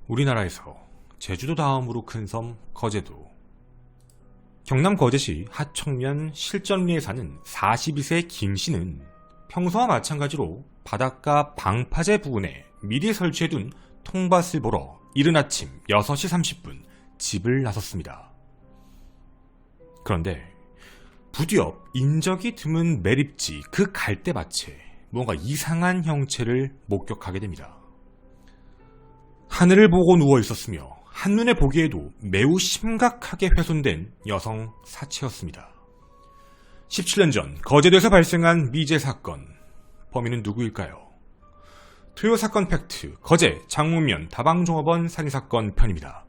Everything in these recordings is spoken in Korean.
우리나라에서 제주도 다음으로 큰 섬 거제도. 경남 거제시 하청면 실전리에 사는 42세 김씨는 평소와 마찬가지로 바닷가 방파제 부근에 미리 설치해둔 통밭을 보러 이른 아침 6시 30분 집을 나섰습니다. 그런데 부디업 인적이 드문 매립지 그 갈대밭에 뭔가 이상한 형체를 목격하게 됩니다. 하늘을 보고 누워 있었으며 한눈에 보기에도 매우 심각하게 훼손된 여성 사체였습니다. 17년 전 거제도에서 발생한 미제 사건. 범인은 누구일까요? 토요 사건 팩트 거제 장무면 다방종업원 살인사건 편입니다.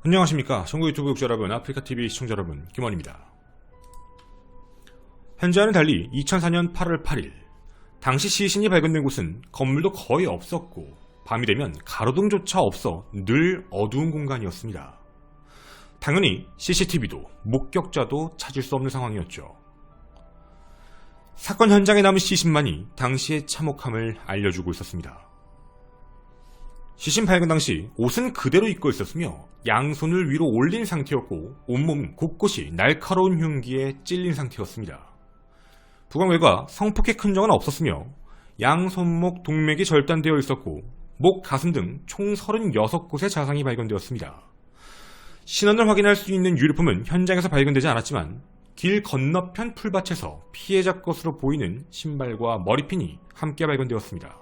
안녕하십니까. 전국 유튜브 구독자 여러분, 아프리카TV 시청자 여러분, 김원입니다. 현재와는 달리 2004년 8월 8일 당시 시신이 발견된 곳은 건물도 거의 없었고 밤이 되면 가로등조차 없어 늘 어두운 공간이었습니다. 당연히 CCTV도 목격자도 찾을 수 없는 상황이었죠. 사건 현장에 남은 시신만이 당시의 참혹함을 알려주고 있었습니다. 시신 발견 당시 옷은 그대로 입고 있었으며 양손을 위로 올린 상태였고 온몸 곳곳이 날카로운 흉기에 찔린 상태였습니다. 부검 결과 성폭행 흔적은 없었으며 양손목 동맥이 절단되어 있었고 목, 가슴 등 총 36곳의 자상이 발견되었습니다. 신원을 확인할 수 있는 유류품은 현장에서 발견되지 않았지만 길 건너편 풀밭에서 피해자 것으로 보이는 신발과 머리핀이 함께 발견되었습니다.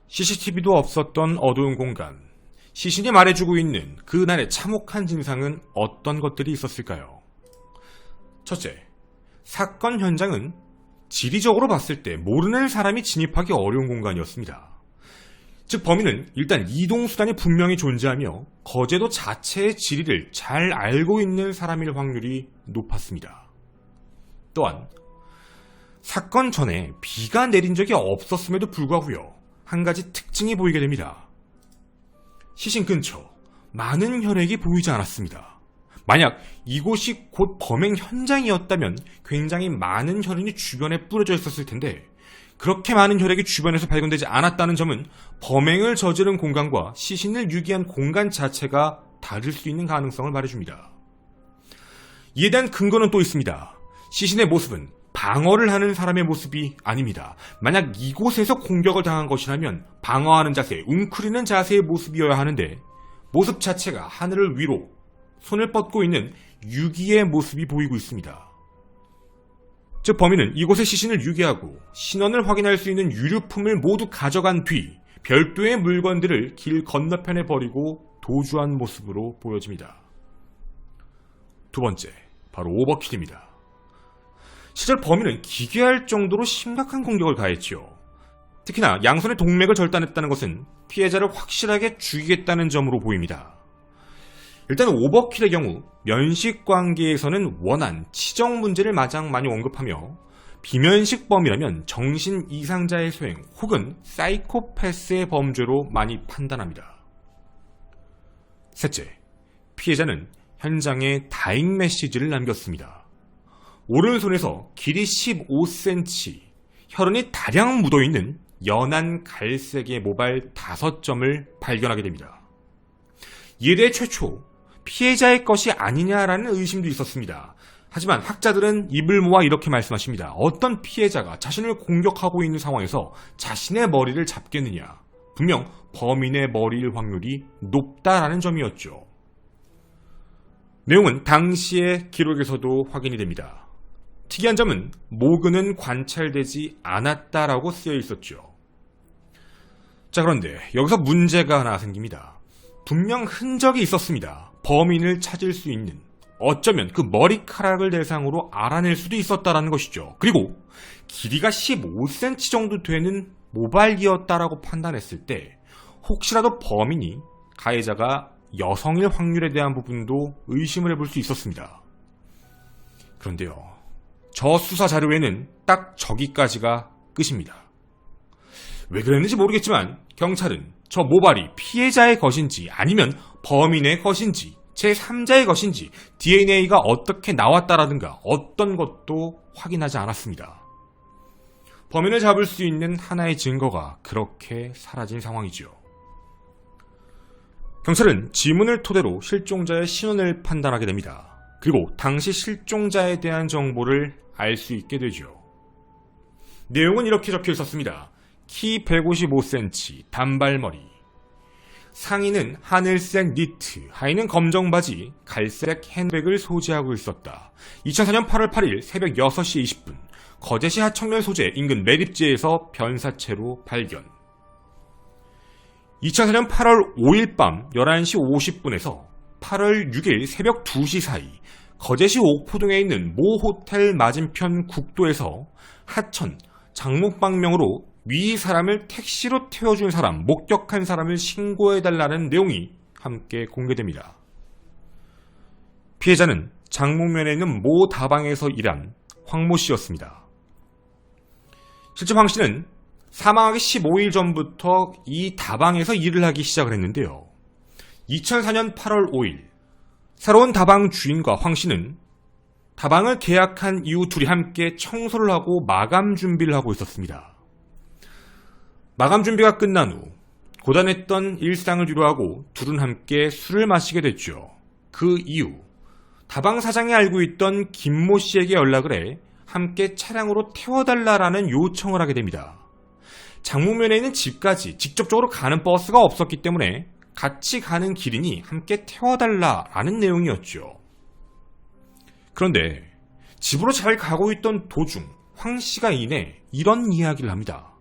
CCTV도 없었던 어두운 공간, 시신이 말해주고 있는 그날의 참혹한 진상은 어떤 것들이 있었을까요? 첫째, 사건 현장은 지리적으로 봤을 때 모르는 사람이 진입하기 어려운 공간이었습니다. 즉 범인은 일단 이동수단이 분명히 존재하며 거제도 자체의 지리를 잘 알고 있는 사람일 확률이 높았습니다. 또한 사건 전에 비가 내린 적이 없었음에도 불구하고요, 한 가지 특징이 보이게 됩니다. 시신 근처 많은 혈액이 보이지 않았습니다. 만약 이곳이 곧 범행 현장이었다면 굉장히 많은 혈흔이 주변에 뿌려져 있었을 텐데 그렇게 많은 혈액이 주변에서 발견되지 않았다는 점은 범행을 저지른 공간과 시신을 유기한 공간 자체가 다를 수 있는 가능성을 말해줍니다. 이에 대한 근거는 또 있습니다. 시신의 모습은 방어를 하는 사람의 모습이 아닙니다. 만약 이곳에서 공격을 당한 것이라면 방어하는 자세, 웅크리는 자세의 모습이어야 하는데 모습 자체가 하늘을 위로 손을 뻗고 있는 유기의 모습이 보이고 있습니다. 즉 범인은 이곳의 시신을 유기하고 신원을 확인할 수 있는 유류품을 모두 가져간 뒤 별도의 물건들을 길 건너편에 버리고 도주한 모습으로 보여집니다. 두 번째, 바로 오버킬입니다. 실제 범인은 기괴할 정도로 심각한 공격을 가했지요. 특히나 양손의 동맥을 절단했다는 것은 피해자를 확실하게 죽이겠다는 점으로 보입니다. 일단 오버킬의 경우 면식 관계에서는 원한, 치정 문제를 가장 많이 언급하며 비면식범이라면 정신 이상자의 소행 혹은 사이코패스의 범죄로 많이 판단합니다. 셋째, 피해자는 현장에 다잉 메시지를 남겼습니다. 오른손에서 길이 15cm, 혈흔이 다량 묻어있는 연한 갈색의 모발 5점을 발견하게 됩니다. 이에 대해 최초 피해자의 것이 아니냐라는 의심도 있었습니다. 하지만 학자들은 입을 모아 이렇게 말씀하십니다. 어떤 피해자가 자신을 공격하고 있는 상황에서 자신의 머리를 잡겠느냐. 분명 범인의 머리일 확률이 높다라는 점이었죠. 내용은 당시의 기록에서도 확인이 됩니다. 특이한 점은 모근은 관찰되지 않았다라고 쓰여 있었죠. 자, 그런데 여기서 문제가 하나 생깁니다. 분명 흔적이 있었습니다. 범인을 찾을 수 있는, 어쩌면 그 머리카락을 대상으로 알아낼 수도 있었다라는 것이죠. 그리고 길이가 15cm 정도 되는 모발이었다라고 판단했을 때 혹시라도 범인이 가해자가 여성일 확률에 대한 부분도 의심을 해볼 수 있었습니다. 그런데요, 저 수사 자료에는 딱 저기까지가 끝입니다. 왜 그랬는지 모르겠지만 경찰은 저 모발이 피해자의 것인지 아니면 범인의 것인지 제3자의 것인지 DNA가 어떻게 나왔다라든가 어떤 것도 확인하지 않았습니다. 범인을 잡을 수 있는 하나의 증거가 그렇게 사라진 상황이죠. 경찰은 지문을 토대로 실종자의 신원을 판단하게 됩니다. 그리고 당시 실종자에 대한 정보를 알 수 있게 되죠. 내용은 이렇게 적혀 있었습니다. 키 155cm, 단발머리. 상의는 하늘색 니트, 하의는 검정 바지, 갈색 핸드백을 소지하고 있었다. 2004년 8월 8일 새벽 6시 20분, 거제시 하청면 소재 인근 매립지에서 변사체로 발견. 2004년 8월 5일 밤 11시 50분에서 8월 6일 새벽 2시 사이, 거제시 옥포동에 있는 모 호텔 맞은편 국도에서 하천, 장목방명으로 위 사람을 택시로 태워준 사람, 목격한 사람을 신고해달라는 내용이 함께 공개됩니다. 피해자는 장목면에 있는 모 다방에서 일한 황모 씨였습니다. 실제 황 씨는 사망하기 15일 전부터 이 다방에서 일을 하기 시작을 했는데요. 2004년 8월 5일, 새로운 다방 주인과 황 씨는 다방을 계약한 이후 둘이 함께 청소를 하고 마감 준비를 하고 있었습니다. 마감 준비가 끝난 후 고단했던 일상을 뒤로하고 둘은 함께 술을 마시게 됐죠. 그 이후 다방 사장이 알고 있던 김모 씨에게 연락을 해 함께 차량으로 태워달라라는 요청을 하게 됩니다. 장목면에 있는 집까지 직접적으로 가는 버스가 없었기 때문에 같이 가는 길이니 함께 태워달라라는 내용이었죠. 그런데 집으로 잘 가고 있던 도중 황 씨가 이내 이런 이야기를 합니다.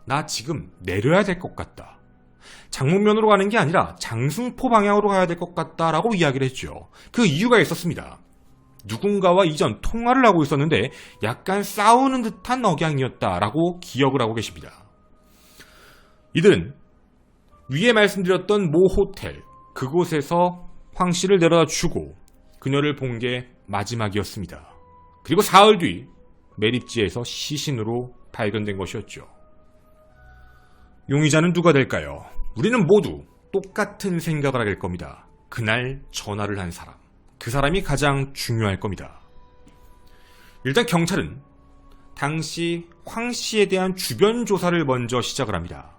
나 지금 내려야 될 것 같다. 장목면으로 가는 게 아니라 장승포 방향으로 가야 될 것 같다라고 이야기를 했죠. 그 이유가 있었습니다. 누군가와 이전 통화를 하고 있었는데 약간 싸우는 듯한 억양이었다라고 기억을 하고 계십니다. 이들은 위에 말씀드렸던 모 호텔, 그곳에서 황 씨를 내려다 주고 그녀를 본 게 마지막이었습니다. 그리고 사흘 뒤 매립지에서 시신으로 발견된 것이었죠. 용의자는 누가 될까요? 우리는 모두 똑같은 생각을 하게 될 겁니다. 그날 전화를 한 사람, 그 사람이 가장 중요할 겁니다. 일단 경찰은 당시 황 씨에 대한 주변 조사를 먼저 시작을 합니다.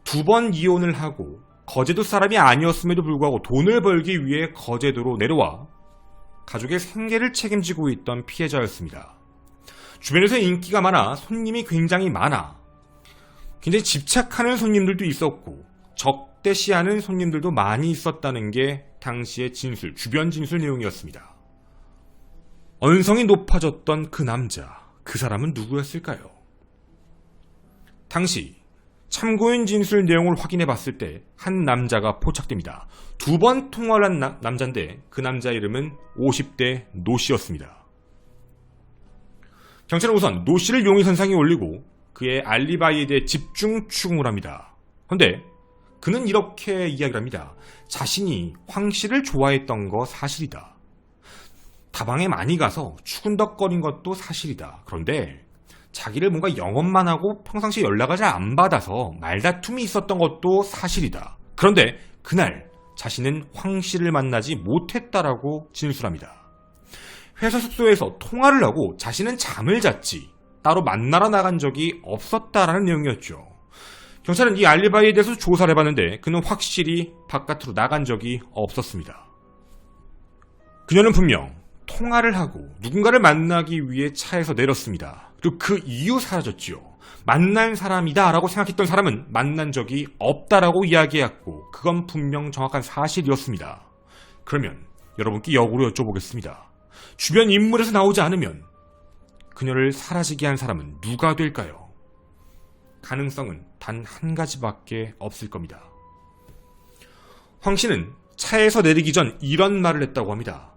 2번 이혼을 하고 거제도 사람이 아니었음에도 불구하고 돈을 벌기 위해 거제도로 내려와 가족의 생계를 책임지고 있던 피해자였습니다. 주변에서 인기가 많아 손님이 굉장히 많아 굉장히 집착하는 손님들도 있었고 적대시하는 손님들도 많이 있었다는 게 당시의 진술, 주변 진술 내용이었습니다. 언성이 높아졌던 그 남자, 그 사람은 누구였을까요? 당시 참고인 진술 내용을 확인해 봤을 때 한 남자가 포착됩니다. 2번 통화를 한 남자인데 그 남자 이름은 50대 노 씨였습니다. 경찰은 우선 노 씨를 용의선상에 올리고 그의 알리바이에 대해 집중 추궁을 합니다. 그런데 그는 이렇게 이야기를 합니다. 자신이 황 씨를 좋아했던 거 사실이다. 다방에 많이 가서 추근덕거린 것도 사실이다. 그런데 자기를 뭔가 영업만 하고 평상시에 연락을 잘 안 받아서 말다툼이 있었던 것도 사실이다. 그런데 그날 자신은 황 씨를 만나지 못했다라고 진술합니다. 회사 숙소에서 통화를 하고 자신은 잠을 잤지 따로 만나러 나간 적이 없었다라는 내용이었죠. 경찰은 이 알리바이에 대해서 조사를 해봤는데 그는 확실히 바깥으로 나간 적이 없었습니다. 그녀는 분명 통화를 하고 누군가를 만나기 위해 차에서 내렸습니다. 그리고 그 이후 사라졌지요. 만난 사람이다 라고 생각했던 사람은 만난 적이 없다라고 이야기했고 그건 분명 정확한 사실이었습니다. 그러면 여러분께 역으로 여쭤보겠습니다. 주변 인물에서 나오지 않으면 그녀를 사라지게 한 사람은 누가 될까요? 가능성은 단 한 가지밖에 없을 겁니다. 황 씨는 차에서 내리기 전 이런 말을 했다고 합니다.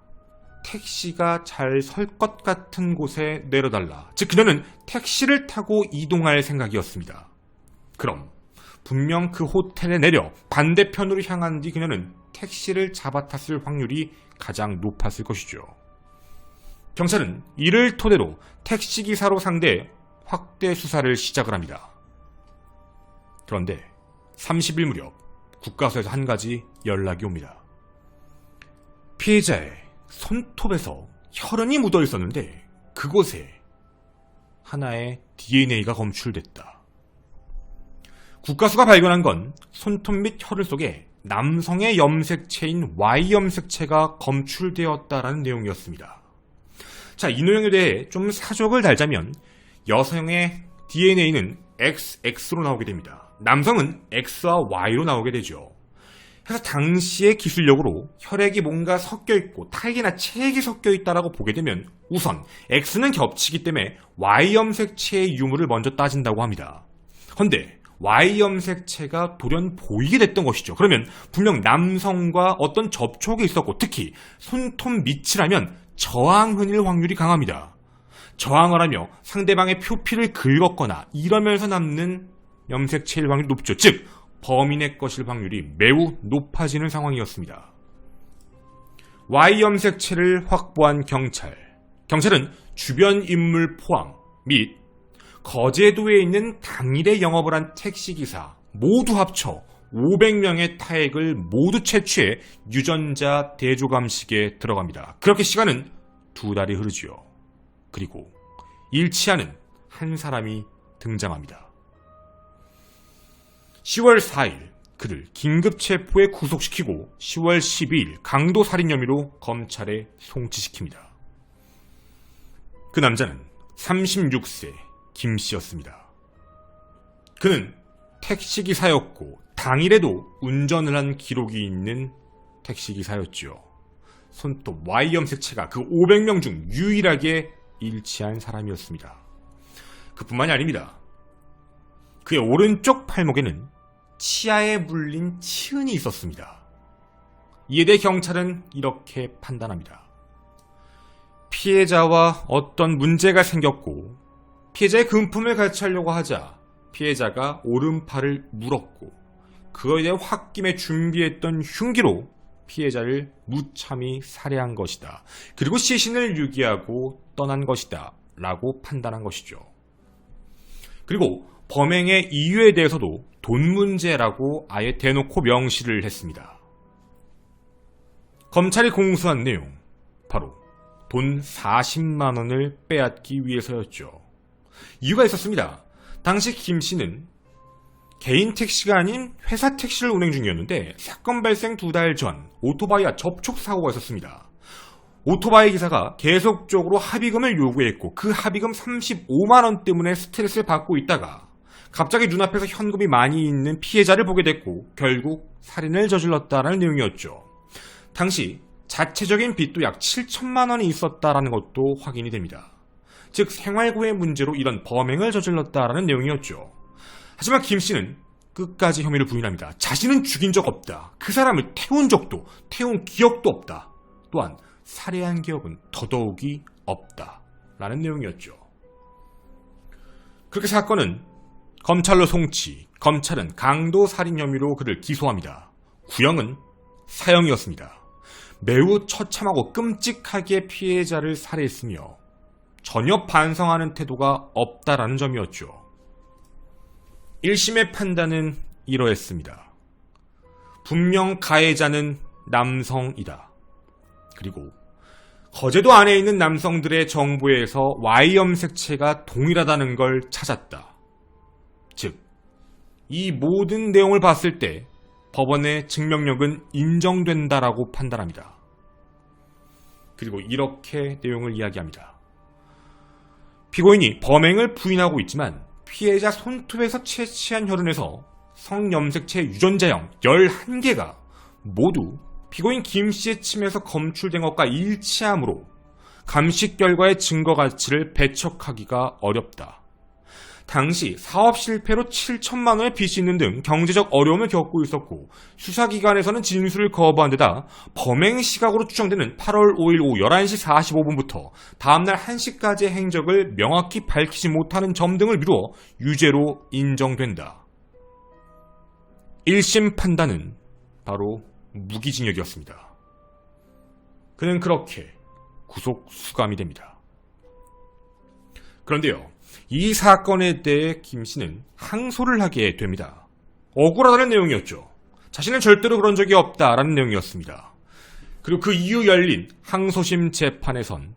택시가 잘 설 것 같은 곳에 내려달라. 즉 그녀는 택시를 타고 이동할 생각이었습니다. 그럼 분명 그 호텔에 내려 반대편으로 향한 뒤 그녀는 택시를 잡아탔을 확률이 가장 높았을 것이죠. 경찰은 이를 토대로 택시기사로 상대해 확대 수사를 시작을 합니다. 그런데 30일 무렵 국가서에서 한 가지 연락이 옵니다. 피해자의 손톱에서 혈흔이 묻어 있었는데 그곳에 하나의 DNA가 검출됐다. 국가수가 발견한 건 손톱 및 혀를 속에 남성의 염색체인 Y 염색체가 검출되었다라는 내용이었습니다. 자, 이 내용에 대해 좀 사족을 달자면 여성의 DNA는 XX로 나오게 됩니다. 남성은 X와 Y로 나오게 되죠. 그래서 당시의 기술력으로 혈액이 뭔가 섞여있고 탈기나 체액이 섞여있다라고 보게 되면 우선 X는 겹치기 때문에 Y 염색체의 유무를 먼저 따진다고 합니다. 그런데 Y 염색체가 돌연 보이게 됐던 것이죠. 그러면 분명 남성과 어떤 접촉이 있었고 특히 손톱 밑이라면 저항흔일 확률이 강합니다. 저항을 하며 상대방의 표피를 긁었거나 이러면서 남는 염색체일 확률이 높죠. 즉 범인의 것일 확률이 매우 높아지는 상황이었습니다. Y 염색체를 확보한 경찰은 주변 인물 포함 및 거제도에 있는 당일에 영업을 한 택시기사 모두 합쳐 500명의 타액을 모두 채취해 유전자 대조감식에 들어갑니다. 그렇게 시간은 2달이 흐르지요. 그리고 일치하는 한 사람이 등장합니다. 10월 4일 그를 긴급 체포해 구속시키고 10월 12일 강도 살인 혐의로 검찰에 송치시킵니다. 그 남자는 36세 김씨였습니다. 그는 택시기사였고 당일에도 운전을 한 기록이 있는 택시기사였죠. 손톱 Y 염색체가 그 500명 중 유일하게 일치한 사람이었습니다. 그뿐만이 아닙니다. 그의 오른쪽 팔목에는 치아에 물린 치흔이 있었습니다. 이에 대해 경찰은 이렇게 판단합니다. 피해자와 어떤 문제가 생겼고 피해자의 금품을 같이하려고 하자 피해자가 오른팔을 물었고 그거에 대해 홧김에 준비했던 흉기로 피해자를 무참히 살해한 것이다. 그리고 시신을 유기하고 떠난 것이다 라고 판단한 것이죠. 그리고 범행의 이유에 대해서도 돈 문제라고 아예 대놓고 명시를 했습니다. 검찰이 공수한 내용, 바로 돈 40만 원을 빼앗기 위해서였죠. 이유가 있었습니다. 당시 김 씨는 개인 택시가 아닌 회사 택시를 운행 중이었는데 사건 발생 2달 전 오토바이와 접촉 사고가 있었습니다. 오토바이 기사가 계속적으로 합의금을 요구했고 그 합의금 35만 원 때문에 스트레스를 받고 있다가 갑자기 눈앞에서 현금이 많이 있는 피해자를 보게 됐고 결국 살인을 저질렀다라는 내용이었죠. 당시 자체적인 빚도 약 7천만 원이 있었다라는 것도 확인이 됩니다. 즉 생활고의 문제로 이런 범행을 저질렀다라는 내용이었죠. 하지만 김 씨는 끝까지 혐의를 부인합니다. 자신은 죽인 적 없다. 그 사람을 태운 적도, 태운 기억도 없다. 또한 살해한 기억은 더더욱이 없다. 라는 내용이었죠. 그렇게 사건은 검찰로 송치, 검찰은 강도 살인 혐의로 그를 기소합니다. 구형은 사형이었습니다. 매우 처참하고 끔찍하게 피해자를 살해했으며 전혀 반성하는 태도가 없다라는 점이었죠. 1심의 판단은 이러했습니다. 분명 가해자는 남성이다. 그리고 거제도 안에 있는 남성들의 정보에서 Y 염색체가 동일하다는 걸 찾았다. 즉, 이 모든 내용을 봤을 때 법원의 증명력은 인정된다라고 판단합니다. 그리고 이렇게 내용을 이야기합니다. 피고인이 범행을 부인하고 있지만 피해자 손톱에서 채취한 혈흔에서 성염색체 유전자형 11개가 모두 피고인 김씨의 침에서 검출된 것과 일치하므로 감식 결과의 증거 가치를 배척하기가 어렵다. 당시 사업 실패로 7천만 원의 빚이 있는 등 경제적 어려움을 겪고 있었고 수사기관에서는 진술을 거부한 데다 범행 시각으로 추정되는 8월 5일 오후 11시 45분부터 다음날 1시까지의 행적을 명확히 밝히지 못하는 점 등을 미루어 유죄로 인정된다. 1심 판단은 바로 무기징역이었습니다. 그는 그렇게 구속 수감이 됩니다. 그런데요, 이 사건에 대해 김 씨는 항소를 하게 됩니다. 억울하다는 내용이었죠. 자신은 절대로 그런 적이 없다라는 내용이었습니다. 그리고 그 이후 열린 항소심 재판에선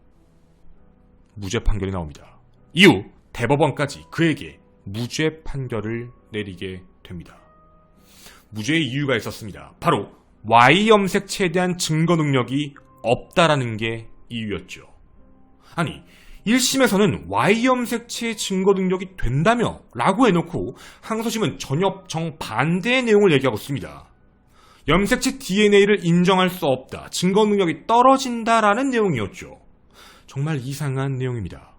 무죄 판결이 나옵니다. 이후 대법원까지 그에게 무죄 판결을 내리게 됩니다. 무죄의 이유가 있었습니다. 바로 Y 염색체에 대한 증거 능력이 없다라는 게 이유였죠. 아니, 1심에서는 Y 염색체의 증거 능력이 된다며 라고 해놓고 항소심은 전혀 정반대의 내용을 얘기하고 있습니다. 염색체 DNA를 인정할 수 없다, 증거 능력이 떨어진다라는 내용이었죠. 정말 이상한 내용입니다.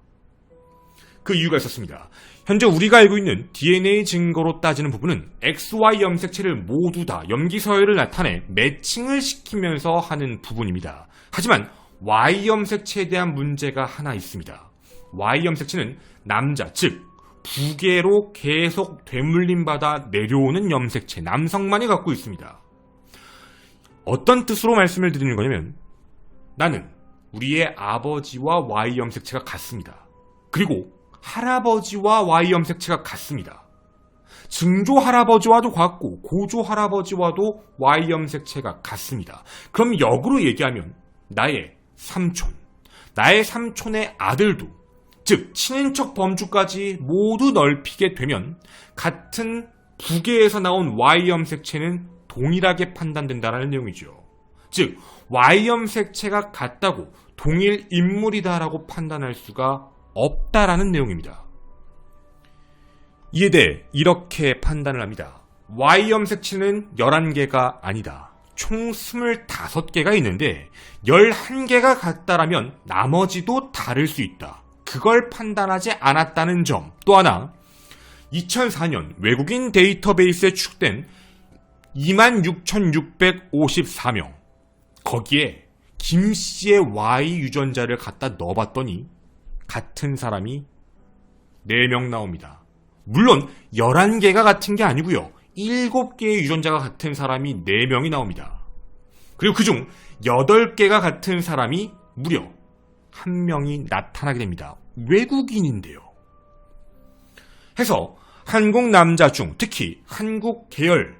그 이유가 있었습니다. 현재 우리가 알고 있는 DNA 증거로 따지는 부분은 XY 염색체를 모두 다 염기 서열을 나타내 매칭을 시키면서 하는 부분입니다. 하지만 Y 염색체에 대한 문제가 하나 있습니다. Y 염색체는 남자, 즉 부계로 계속 되물림받아 내려오는 염색체, 남성만이 갖고 있습니다. 어떤 뜻으로 말씀을 드리는 거냐면, 나는 우리의 아버지와 Y 염색체가 같습니다. 그리고 할아버지와 Y 염색체가 같습니다. 증조 할아버지와도 같고 고조 할아버지와도 Y 염색체가 같습니다. 그럼 역으로 얘기하면 나의 삼촌, 나의 삼촌의 아들도, 즉 친인척 범주까지 모두 넓히게 되면 같은 부계에서 나온 Y 염색체는 동일하게 판단된다는 내용이죠. 즉 Y 염색체가 같다고 동일 인물이다라고 판단할 수가 없다라는 내용입니다. 이에 대해 이렇게 판단을 합니다. Y 염색체는 11개가 아니다. 총 25개가 있는데 11개가 같다라면 나머지도 다를 수 있다. 그걸 판단하지 않았다는 점. 또 하나, 2004년 외국인 데이터베이스에 축된 26,654명. 거기에 김씨의 Y 유전자를 갖다 넣어봤더니 같은 사람이 4명 나옵니다. 물론 11개가 같은 게 아니고요. 7개의 유전자가 같은 사람이 4명이 나옵니다. 그리고 그중 8개가 같은 사람이 무려 1명이 나타나게 됩니다. 외국인인데요. 해서 한국 남자 중 특히 한국 계열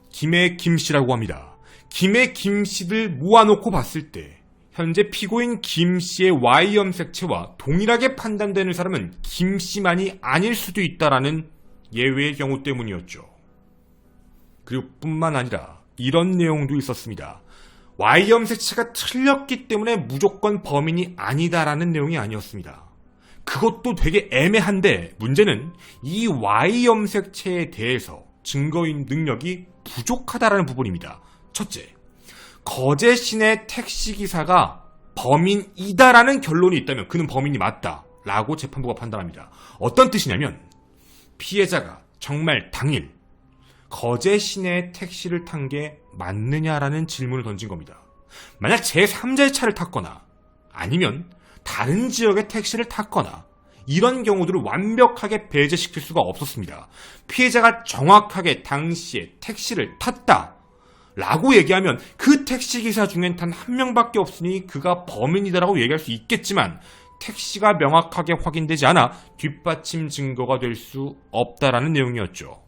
김의 김씨라고 합니다. 김의 김씨들 모아놓고 봤을 때 현재 피고인 김씨의 Y 염색체와 동일하게 판단되는 사람은 김씨만이 아닐 수도 있다라는 예외의 경우 때문이었죠. 그리고 뿐만 아니라 이런 내용도 있었습니다. Y 염색체가 틀렸기 때문에 무조건 범인이 아니다라는 내용이 아니었습니다. 그것도 되게 애매한데 문제는 이 Y 염색체에 대해서 증거 능력이 부족하다라는 부분입니다. 첫째, 거제 시내 택시기사가 범인이다라는 결론이 있다면 그는 범인이 맞다라고 재판부가 판단합니다. 어떤 뜻이냐면 피해자가 정말 당일 거제 시내에 택시를 탄 게 맞느냐라는 질문을 던진 겁니다. 만약 제3자의 차를 탔거나 아니면 다른 지역의 택시를 탔거나 이런 경우들을 완벽하게 배제시킬 수가 없었습니다. 피해자가 정확하게 당시에 택시를 탔다 라고 얘기하면 그 택시기사 중엔 단 1명밖에 없으니 그가 범인이다라고 얘기할 수 있겠지만 택시가 명확하게 확인되지 않아 뒷받침 증거가 될 수 없다라는 내용이었죠.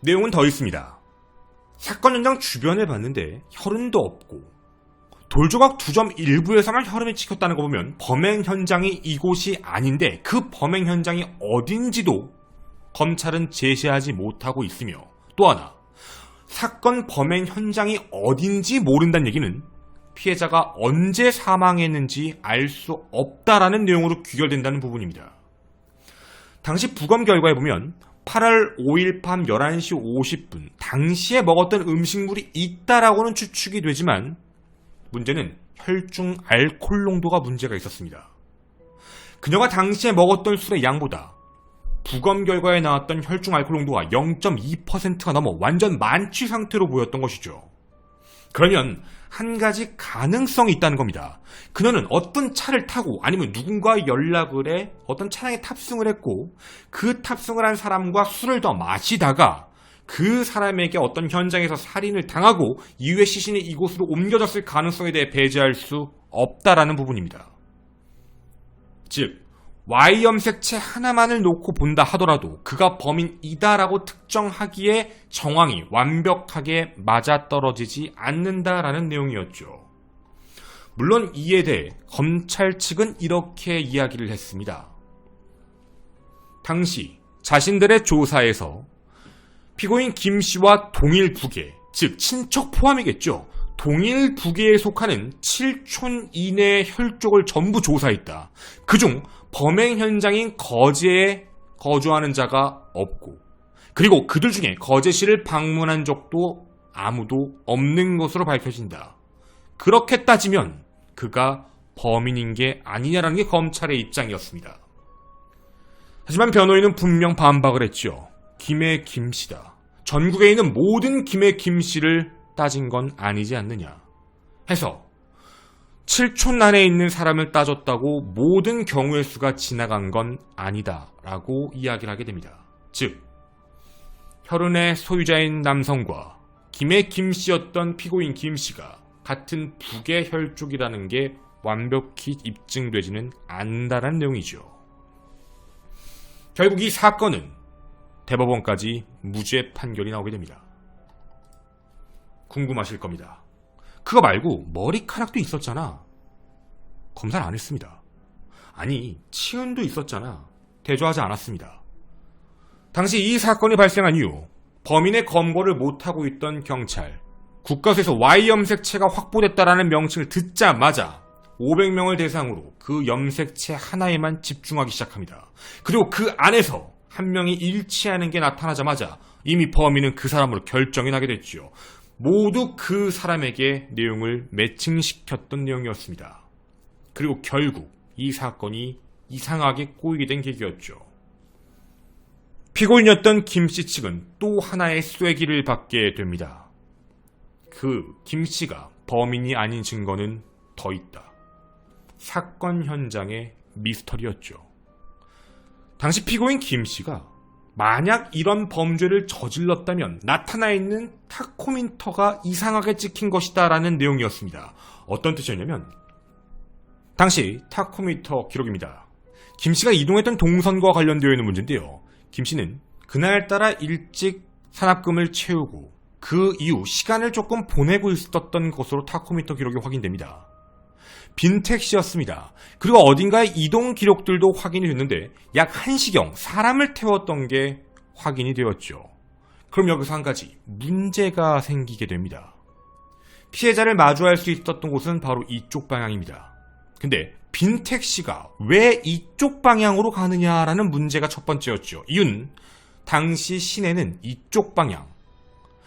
내용은 더 있습니다. 사건 현장 주변을 봤는데 혈흔도 없고 돌조각 2점 일부에서만 혈흔이 찍혔다는 거 보면 범행 현장이 이곳이 아닌데 그 범행 현장이 어딘지도 검찰은 제시하지 못하고 있으며, 또 하나 사건 범행 현장이 어딘지 모른다는 얘기는 피해자가 언제 사망했는지 알 수 없다라는 내용으로 귀결된다는 부분입니다. 당시 부검 결과에 보면 8월 5일 밤 11시 50분 당시에 먹었던 음식물이 있다라고는 추측이 되지만 문제는 혈중 알코올 농도가 문제가 있었습니다. 그녀가 당시에 먹었던 술의 양보다 부검 결과에 나왔던 혈중 알코올 농도가 0.2%가 넘어 완전 만취 상태로 보였던 것이죠. 그러면 한 가지 가능성이 있다는 겁니다. 그녀는 어떤 차를 타고 아니면 누군가와 연락을 해 어떤 차량에 탑승을 했고 그 탑승을 한 사람과 술을 더 마시다가 그 사람에게 어떤 현장에서 살인을 당하고 이후에 시신이 이곳으로 옮겨졌을 가능성에 대해 배제할 수 없다라는 부분입니다. 즉 Y 염색체 하나만을 놓고 본다 하더라도 그가 범인이다라고 특정하기에 정황이 완벽하게 맞아떨어지지 않는다라는 내용이었죠. 물론 이에 대해 검찰 측은 이렇게 이야기를 했습니다. 당시 자신들의 조사에서 피고인 김씨와 동일 부계, 즉 친척 포함이겠죠. 동일 부계에 속하는 7촌 이내의 혈족을 전부 조사했다. 그중 범행 현장인 거제에 거주하는 자가 없고, 그리고 그들 중에 거제시를 방문한 적도 아무도 없는 것으로 밝혀진다. 그렇게 따지면 그가 범인인 게 아니냐라는 게 검찰의 입장이었습니다. 하지만 변호인은 분명 반박을 했죠. 김의 김씨다. 전국에 있는 모든 김의 김씨를 따진 건 아니지 않느냐 해서 7촌 안에 있는 사람을 따졌다고 모든 경우의 수가 지나간 건 아니다 라고 이야기를 하게 됩니다. 즉 혈흔의 소유자인 남성과 김의 김씨였던 피고인 김씨가 같은 북의 혈족이라는 게 완벽히 입증되지는 않는다는 내용이죠. 결국 이 사건은 대법원까지 무죄 판결이 나오게 됩니다. 궁금하실 겁니다. 그거 말고 머리카락도 있었잖아. 검사를 안 했습니다. 아니, 치은도 있었잖아. 대조하지 않았습니다. 당시 이 사건이 발생한 이후 범인의 검거를 못하고 있던 경찰, 국가수에서 Y염색체가 확보됐다라는 명칭을 듣자마자 500명을 대상으로 그 염색체 하나에만 집중하기 시작합니다. 그리고 그 안에서 한 명이 일치하는 게 나타나자마자 이미 범인은 그 사람으로 결정이 나게 됐죠. 모두 그 사람에게 내용을 매칭시켰던 내용이었습니다. 그리고 결국 이 사건이 이상하게 꼬이게 된 계기였죠. 피고인이었던 김씨 측은 또 하나의 쐐기를 받게 됩니다. 그 김씨가 범인이 아닌 증거는 더 있다. 사건 현장의 미스터리였죠. 당시 피고인 김씨가 만약 이런 범죄를 저질렀다면 나타나 있는 타코민터가 이상하게 찍힌 것이다 라는 내용이었습니다. 어떤 뜻이었냐면 당시 타코미터 기록입니다. 김씨가 이동했던 동선과 관련되어 있는 문제인데요. 김씨는 그날따라 일찍 산업금을 채우고 그 이후 시간을 조금 보내고 있었던 것으로 타코미터 기록이 확인됩니다. 빈 택시였습니다. 그리고 어딘가의 이동 기록들도 확인이 됐는데 약 1시경 사람을 태웠던 게 확인이 되었죠. 그럼 여기서 한 가지 문제가 생기게 됩니다. 피해자를 마주할 수 있었던 곳은 바로 이쪽 방향입니다. 근데 빈 택시가 왜 이쪽 방향으로 가느냐라는 문제가 첫 번째였죠. 이유는 당시 시내는 이쪽 방향,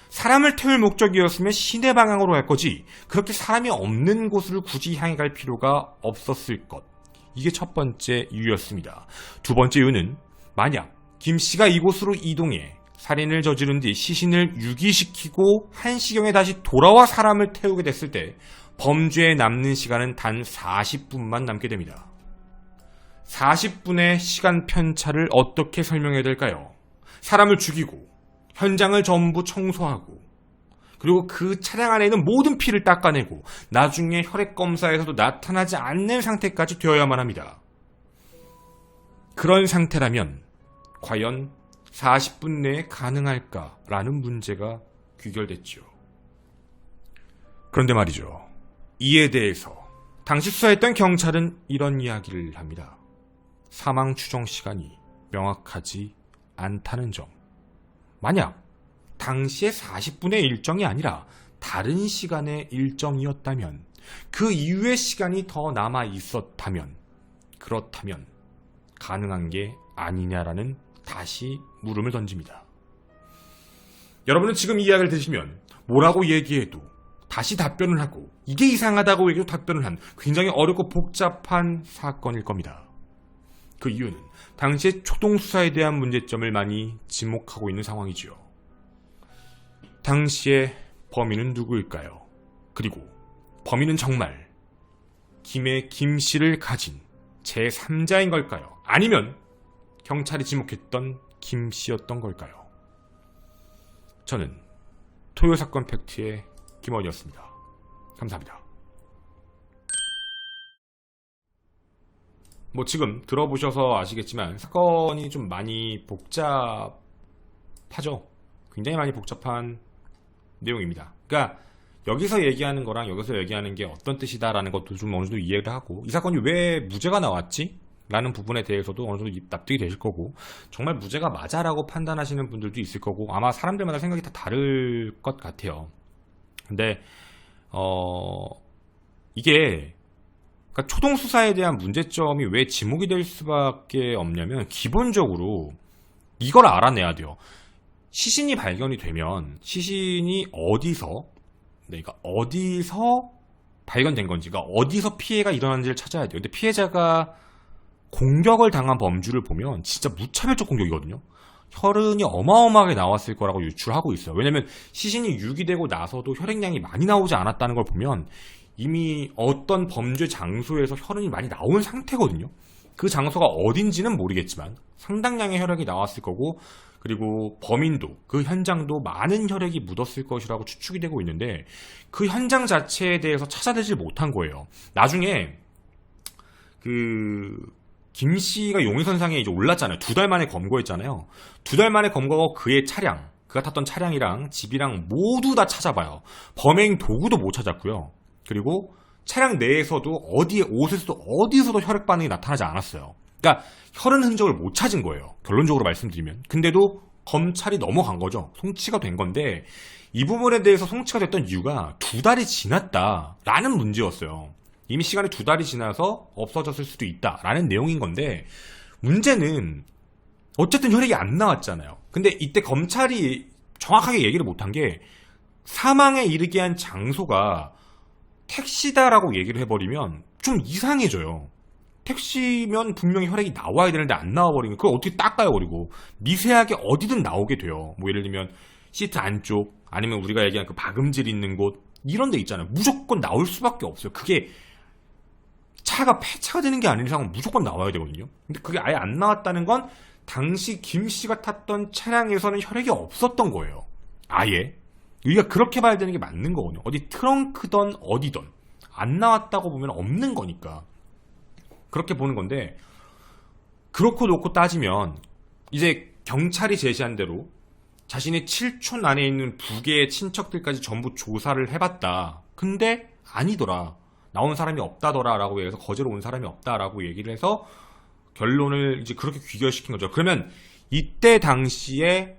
사람을 태울 목적이었으면 시내 방향으로 갈 거지 그렇게 사람이 없는 곳을 굳이 향해 갈 필요가 없었을 것. 이게 첫 번째 이유였습니다. 두 번째 이유는 만약 김씨가 이곳으로 이동해 살인을 저지른 뒤 시신을 유기시키고 1시경에 다시 돌아와 사람을 태우게 됐을 때 범죄에 남는 시간은 단 40분만 남게 됩니다. 40분의 시간 편차를 어떻게 설명해야 될까요? 사람을 죽이고 현장을 전부 청소하고 그리고 그 차량 안에 있는 모든 피를 닦아내고 나중에 혈액검사에서도 나타나지 않는 상태까지 되어야만 합니다. 그런 상태라면 과연 40분 내에 가능할까라는 문제가 귀결됐죠. 그런데 말이죠. 이에 대해서 당시 수사했던 경찰은 이런 이야기를 합니다. 사망 추정 시간이 명확하지 않다는 점. 만약 당시의 40분의 일정이 아니라 다른 시간의 일정이었다면 그 이후의 시간이 더 남아 있었다면 그렇다면 가능한 게 아니냐라는 다시 물음을 던집니다. 여러분은 지금 이 이야기를 들으시면 뭐라고 얘기해도 다시 답변을 하고 이게 이상하다고 얘기해도 답변을 한 굉장히 어렵고 복잡한 사건일 겁니다. 그 이유는 당시의 초동수사에 대한 문제점을 많이 지목하고 있는 상황이죠. 당시의 범인은 누구일까요? 그리고 범인은 정말 김의 김씨를 가진 제3자인 걸까요? 아니면 경찰이 지목했던 김씨였던 걸까요? 저는 토요사건 팩트의 김원이었습니다. 감사합니다. 지금 들어보셔서 아시겠지만 사건이 좀 많이 복잡하죠. 굉장히 많이 복잡한 내용입니다. 그러니까 여기서 얘기하는 거랑 여기서 얘기하는 게 어떤 뜻이다라는 것도 좀 어느 정도 이해를 하고 이 사건이 왜 무죄가 나왔지? 라는 부분에 대해서도 어느 정도 납득이 되실 거고, 정말 무죄가 맞아라고 판단하시는 분들도 있을 거고, 아마 사람들마다 생각이 다 다를 것 같아요. 근데 이게 그러니까 초동수사에 대한 문제점이 왜 지목이 될 수밖에 없냐면, 기본적으로 이걸 알아내야 돼요. 시신이 발견이 되면 시신이 어디서, 그러니까 어디서 발견된 건지, 그러니까 어디서 피해가 일어났는지를 찾아야 돼요. 근데 피해자가 공격을 당한 범주를 보면 진짜 무차별적 공격이거든요. 혈흔이 어마어마하게 나왔을 거라고 유출하고 있어요. 왜냐면 시신이 유기되고 나서도 혈액량이 많이 나오지 않았다는 걸 보면 이미 어떤 범죄 장소에서 혈흔이 많이 나온 상태거든요. 그 장소가 어딘지는 모르겠지만 상당량의 혈액이 나왔을 거고, 그리고 범인도, 그 현장도 많은 혈액이 묻었을 것이라고 추측이 되고 있는데, 그 현장 자체에 대해서 찾아내질 못한 거예요. 나중에 김 씨가 용의선상에 이제 올랐잖아요. 2달 만에 검거했잖아요. 2달 만에 검거하고 그의 차량, 그가 탔던 차량이랑 집이랑 모두 다 찾아봐요. 범행 도구도 못 찾았고요. 그리고 차량 내에서도 옷에서도 어디서도 혈액 반응이 나타나지 않았어요. 그러니까 혈흔 흔적을 못 찾은 거예요. 결론적으로 말씀드리면. 근데도 검찰이 넘어간 거죠. 송치가 된 건데, 이 부분에 대해서 송치가 됐던 이유가 2달이 지났다라는 문제였어요. 이미 시간이 2달이 지나서 없어졌을 수도 있다라는 내용인 건데, 문제는 어쨌든 혈액이 안 나왔잖아요. 근데 이때 검찰이 정확하게 얘기를 못한 게, 사망에 이르게 한 장소가 택시다라고 얘기를 해버리면 좀 이상해져요. 택시면 분명히 혈액이 나와야 되는데 안 나와버리면 그걸 어떻게 닦아요. 버리고 미세하게 어디든 나오게 돼요. 뭐 예를 들면 시트 안쪽, 아니면 우리가 얘기한 그 박음질 있는 곳, 이런 데 있잖아요. 무조건 나올 수밖에 없어요. 그게 차가 폐차가 되는 게 아닌 이상은 무조건 나와야 되거든요. 근데 그게 아예 안 나왔다는 건 당시 김 씨가 탔던 차량에서는 혈액이 없었던 거예요. 아예. 우리가 그렇게 봐야 되는 게 맞는 거거든요. 어디 트렁크던 어디든 안 나왔다고 보면 없는 거니까. 그렇게 보는 건데, 그렇고 놓고 따지면 이제 경찰이 제시한 대로 자신의 7촌 안에 있는 부계의 친척들까지 전부 조사를 해봤다. 근데 아니더라. 나온 사람이 없다더라 라고 해서, 거제로 온 사람이 없다라고 얘기를 해서 결론을 이제 그렇게 귀결시킨 거죠. 그러면 이때 당시에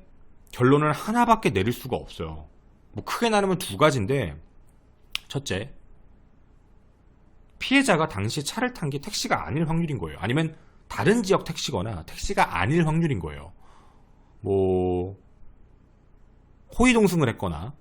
결론을 하나밖에 내릴 수가 없어요. 뭐 크게 나누면 2가지인데, 첫째, 피해자가 당시에 차를 탄 게 택시가 아닐 확률인 거예요. 아니면 다른 지역 택시거나 택시가 아닐 확률인 거예요. 뭐 호위동승을 했거나,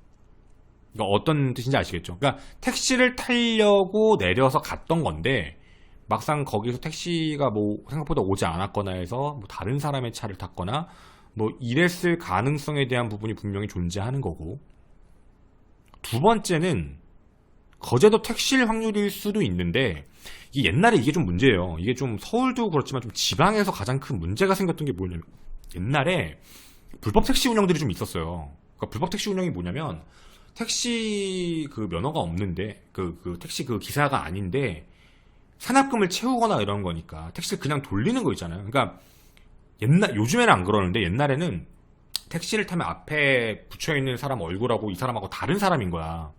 그러니까 어떤 뜻인지 아시겠죠? 그러니까 택시를 타려고 내려서 갔던 건데, 막상 거기서 택시가 뭐 생각보다 오지 않았거나 해서 뭐 다른 사람의 차를 탔거나 뭐 이랬을 가능성에 대한 부분이 분명히 존재하는 거고, 2번째는 거제도 택시일 확률일 수도 있는데, 이게 옛날에 이게 좀 문제예요. 이게 좀 서울도 그렇지만 좀 지방에서 가장 큰 문제가 생겼던 게 뭐냐면, 옛날에 불법 택시 운영들이 좀 있었어요. 그러니까 불법 택시 운영이 뭐냐면, 택시 그 면허가 없는데, 그 택시 그 기사가 아닌데 산납금을 채우거나 이런 거니까 택시를 그냥 돌리는 거 있잖아요. 그러니까 요즘에는 안 그러는데, 옛날에는 택시를 타면 앞에 붙여있는 사람 얼굴하고 이 사람하고 다른 사람인 거야.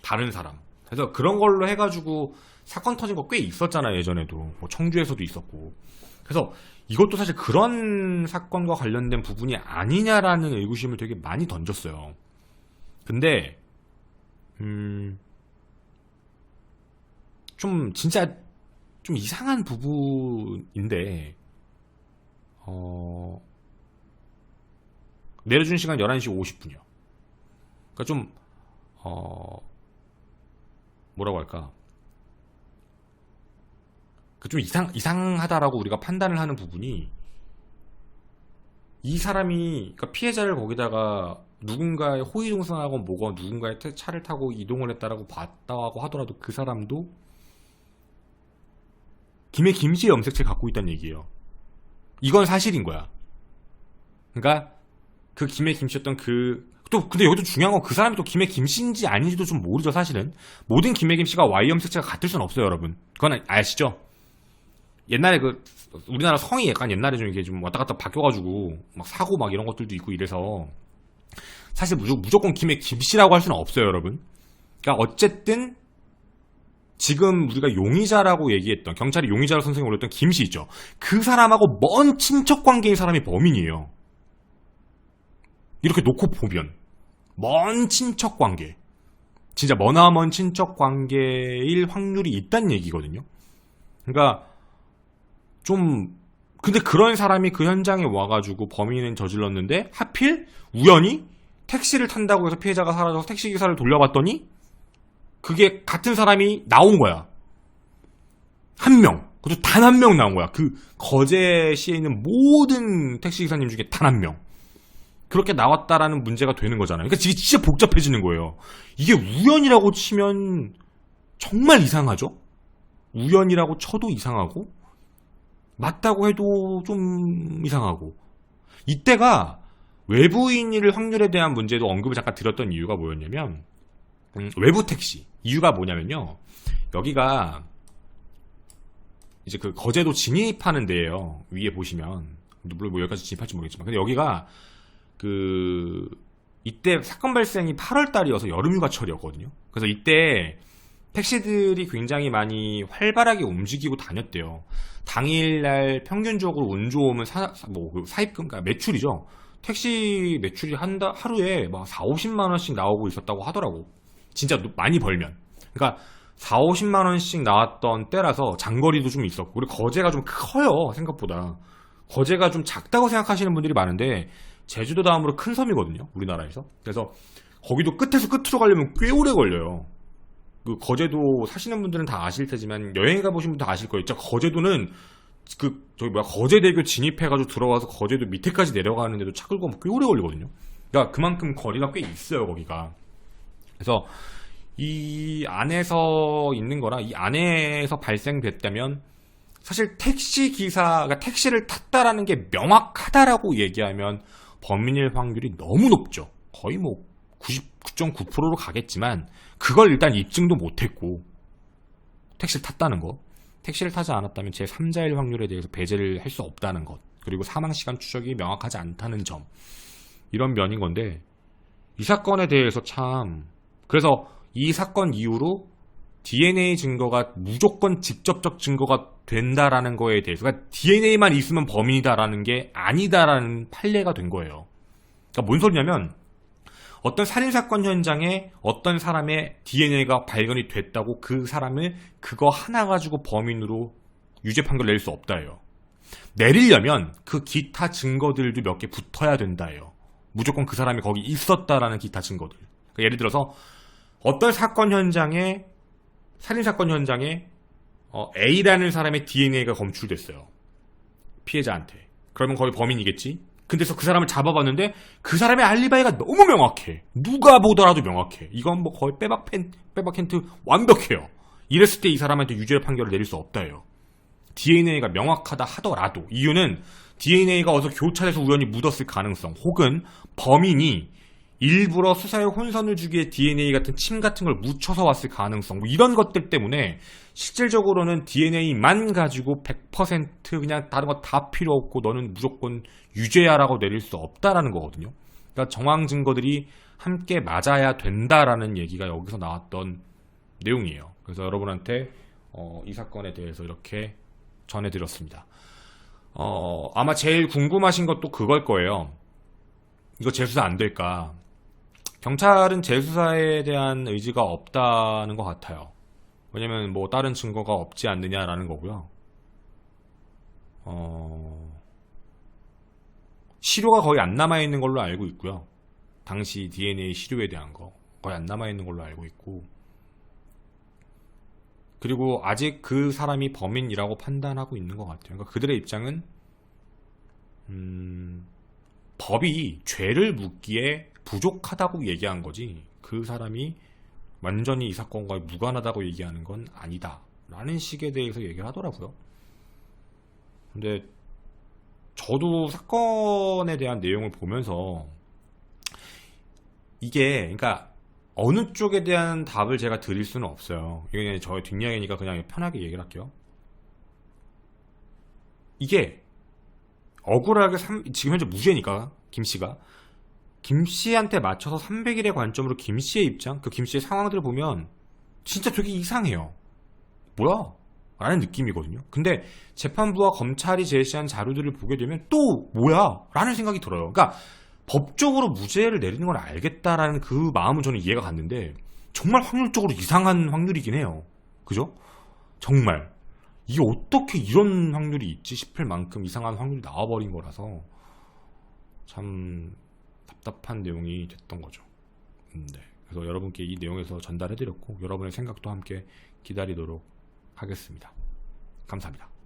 다른 사람. 그래서 그런 걸로 해가지고 사건 터진 거 꽤 있었잖아요. 예전에도. 뭐 청주에서도 있었고. 그래서 이것도 사실 그런 사건과 관련된 부분이 아니냐라는 의구심을 되게 많이 던졌어요. 근데 좀 진짜 좀 이상한 부분인데, 내려준 시간 11시 50분이요. 그러니까 좀 뭐라고 할까, 그 좀 이상하다라고 우리가 판단을 하는 부분이, 이 사람이, 그러니까 피해자를 거기다가 누군가의 호위동성하고 뭐고 누군가의 차를 타고 이동을 했다라고 봤다고 하더라도, 그 사람도 김씨의 염색체 갖고 있다는 얘기예요. 이건 사실인 거야. 그러니까 그 김씨였던 근데 여기도 중요한 건, 그 사람이 또 김씨인지 아닌지도 좀 모르죠. 사실은 모든 김씨가 Y 염색체가 같을 수는 없어요, 여러분. 그건 아시죠? 옛날에 우리나라 성이 약간 옛날에 좀 이게 좀 왔다 갔다 바뀌어가지고 막 사고 막 이런 것들도 있고 이래서, 사실 무조건 김씨라고 할 수는 없어요, 여러분. 그러니까 어쨌든 지금 우리가 용의자라고 얘기했던, 경찰이 용의자로 선생님 올렸던 김씨 있죠. 그 사람하고 먼 친척 관계인 사람이 범인이에요. 이렇게 놓고 보면 먼 친척 관계, 진짜 머나먼 친척 관계일 확률이 있다는 얘기거든요. 그러니까 좀, 근데 그런 사람이 그 현장에 와가지고 범인은 저질렀는데 하필 우연히 택시를 탄다고 해서 피해자가 사라져서 택시기사를 돌려봤더니 그게 같은 사람이 나온 거야. 한 명. 그것도 단 한 명 나온 거야. 그 거제시에 있는 모든 택시기사님 중에 단 한 명. 그렇게 나왔다라는 문제가 되는 거잖아요. 그러니까 이게 진짜 복잡해지는 거예요. 이게 우연이라고 치면 정말 이상하죠? 우연이라고 쳐도 이상하고, 맞다고 해도 좀 이상하고. 이때가 외부인일 확률에 대한 문제도 언급을 잠깐 드렸던 이유가 뭐였냐면, 외부 택시. 이유가 뭐냐면요. 여기가 이제 그 거제도 진입하는 데예요. 위에 보시면. 물론 뭐 여기까지 진입할지 모르겠지만. 근데 여기가 이때 사건 발생이 8월 달이어서 여름휴가철이었거든요. 그래서 이때 택시들이 굉장히 많이 활발하게 움직이고 다녔대요. 당일날 평균적으로 운 좋으면 사입금, 그러니까 매출이죠. 택시 매출이 하루에 막 4, 50만원씩 나오고 있었다고 하더라고. 진짜 많이 벌면. 그러니까 4, 50만원씩 나왔던 때라서 장거리도 좀 있었고. 그리고 거제가 좀 커요, 생각보다. 거제가 좀 작다고 생각하시는 분들이 많은데, 제주도 다음으로 큰 섬이거든요, 우리나라에서. 그래서 거기도 끝에서 끝으로 가려면 꽤 오래 걸려요. 그 거제도 사시는 분들은 다 아실 테지만, 여행 가보신 분들 다 아실 거예요. 진짜 거제도는 거제대교 진입해가지고 들어와서 거제도 밑에까지 내려가는데도 차 끌고 가면 꽤 오래 걸리거든요. 그러니까 그만큼 거리가 꽤 있어요, 거기가. 그래서 이 안에서 있는 거라, 이 안에서 발생됐다면 사실 택시 기사가 택시를 탔다라는 게 명확하다라고 얘기하면 범인일 확률이 너무 높죠. 거의 뭐 99.9%로 가겠지만 그걸 일단 입증도 못했고, 택시를 탔다는 것, 택시를 타지 않았다면 제3자일 확률에 대해서 배제를 할 수 없다는 것, 그리고 사망시간 추적이 명확하지 않다는 점, 이런 면인 건데, 이 사건에 대해서 참, 그래서 이 사건 이후로 DNA 증거가 무조건 직접적 증거가 된다라는 거에 대해서, 그러니까 DNA만 있으면 범인이다라는 게 아니다라는 판례가 된 거예요. 그러니까 뭔 소리냐면, 어떤 살인사건 현장에 어떤 사람의 DNA가 발견이 됐다고 그 사람을 그거 하나 가지고 범인으로 유죄 판결 낼 수 없다예요. 내리려면 그 기타 증거들도 몇 개 붙어야 된다예요. 무조건 그 사람이 거기 있었다라는 기타 증거들. 그러니까 예를 들어서 어떤 사건 현장에, 살인사건 현장에 A라는 사람의 DNA가 검출됐어요. 피해자한테. 그러면 거기 범인이겠지? 근데서 그 사람을 잡아봤는데 그 사람의 알리바이가 너무 명확해. 누가 보더라도 명확해. 이건 뭐 거의 빼박 힌트 완벽해요. 이랬을 때 이 사람한테 유죄 판결을 내릴 수 없다예요. DNA가 명확하다 하더라도. 이유는 DNA가 어디서 교차해서 우연히 묻었을 가능성, 혹은 범인이 일부러 수사에 혼선을 주기 위해 DNA 같은 침 같은 걸 묻혀서 왔을 가능성, 뭐 이런 것들 때문에 실질적으로는 DNA만 가지고 100% 그냥 다른 거 다 필요 없고 너는 무조건 유죄야라고 내릴 수 없다라는 거거든요. 그러니까 정황 증거들이 함께 맞아야 된다라는 얘기가 여기서 나왔던 내용이에요. 그래서 여러분한테 이 사건에 대해서 이렇게 전해드렸습니다. 아마 제일 궁금하신 것도 그걸 거예요. 이거 재수사 안 될까? 경찰은 재수사에 대한 의지가 없다는 것 같아요. 왜냐면 뭐 다른 증거가 없지 않느냐라는 거고요. 시료가 거의 안 남아있는 걸로 알고 있고요. 당시 DNA 시료에 대한 거 거의 안 남아있는 걸로 알고 있고, 그리고 아직 그 사람이 범인이라고 판단하고 있는 것 같아요. 그러니까 그들의 입장은 법이 죄를 묻기에 부족하다고 얘기한 거지, 그 사람이 완전히 이 사건과 무관하다고 얘기하는 건 아니다 라는 식에 대해서 얘기를 하더라고요. 근데 저도 사건에 대한 내용을 보면서 이게, 그러니까 어느 쪽에 대한 답을 제가 드릴 수는 없어요. 이게 그냥 저의 뒷이야기니까 그냥 편하게 얘기를 할게요. 이게 억울하게 지금 현재 무죄니까 김씨가, 김씨한테 맞춰서 300일의 관점으로 김씨의 입장, 그 김씨의 상황들을 보면 진짜 되게 이상해요. 뭐야? 라는 느낌이거든요. 근데 재판부와 검찰이 제시한 자료들을 보게 되면 또 뭐야? 라는 생각이 들어요. 그러니까 법적으로 무죄를 내리는 걸 알겠다라는 그 마음은 저는 이해가 갔는데 정말 확률적으로 이상한 확률이긴 해요. 그죠? 정말 이게 어떻게 이런 확률이 있지 싶을 만큼 이상한 확률이 나와버린 거라서 참 답답한 내용이 됐던 거죠. 네. 그래서 여러분께 이 내용에서 전달해드렸고 여러분의 생각도 함께 기다리도록 하겠습니다. 감사합니다.